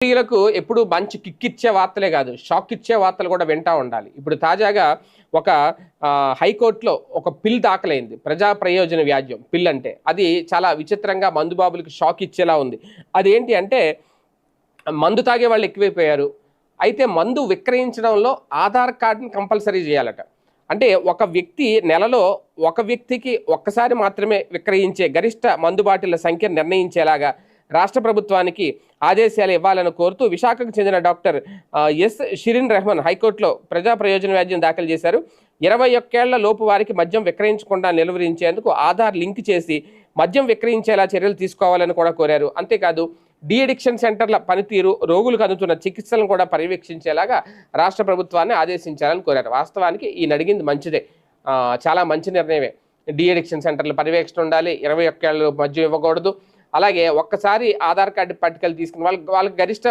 స్త్రీలకు ఎప్పుడు మంచి కిక్కిచ్చే వార్తలే కాదు, షాక్ ఇచ్చే వార్తలు కూడా వింటా ఉండాలి. ఇప్పుడు తాజాగా ఒక హైకోర్టులో ఒక పిల్ దాఖలైంది. ప్రజా ప్రయోజన వ్యాజ్యం పిల్ అంటే. అది చాలా విచిత్రంగా మందుబాబులకు షాక్ ఇచ్చేలా ఉంది. అదేంటి అంటే మందు తాగే వాళ్ళు ఎక్కువైపోయారు. అయితే మందు విక్రయించడంలో ఆధార్ కార్డుని కంపల్సరీ చేయాలట. అంటే ఒక వ్యక్తి నెలలో ఒక వ్యక్తికి ఒక్కసారి మాత్రమే విక్రయించే గరిష్ట మందు బాటిళ్ల సంఖ్య నిర్ణయించేలాగా రాష్ట్ర ప్రభుత్వానికి ఆదేశాలు ఇవ్వాలని కోరుతూ విశాఖకు చెందిన డాక్టర్ ఎస్ షిరిన్ రెహమాన్ హైకోర్టులో ప్రజా ప్రయోజన వ్యాజ్యం దాఖలు చేశారు. 21 ఏళ్ల లోపు వారికి మద్యం విక్రయించకుండా నిలువరించేందుకు ఆధార్ లింక్ చేసి మద్యం విక్రయించేలా చర్యలు తీసుకోవాలని కూడా కోరారు. అంతేకాదు డీ అడిక్షన్ సెంటర్ల పనితీరు, రోగులకు అందుతున్న చికిత్సలను కూడా పర్యవేక్షించేలాగా రాష్ట్ర ప్రభుత్వాన్ని ఆదేశించాలని కోరారు. వాస్తవానికి ఈయన అడిగింది మంచిదే, చాలా మంచి నిర్ణయమే. డీ అడిక్షన్ సెంటర్ల పర్యవేక్షణ ఉండాలి, 21 ఏళ్ళ మద్యం ఇవ్వకూడదు. అలాగే ఒక్కసారి ఆధార్ కార్డు పట్టుకెళ్ళి తీసుకుని వాళ్ళకి గరిష్ట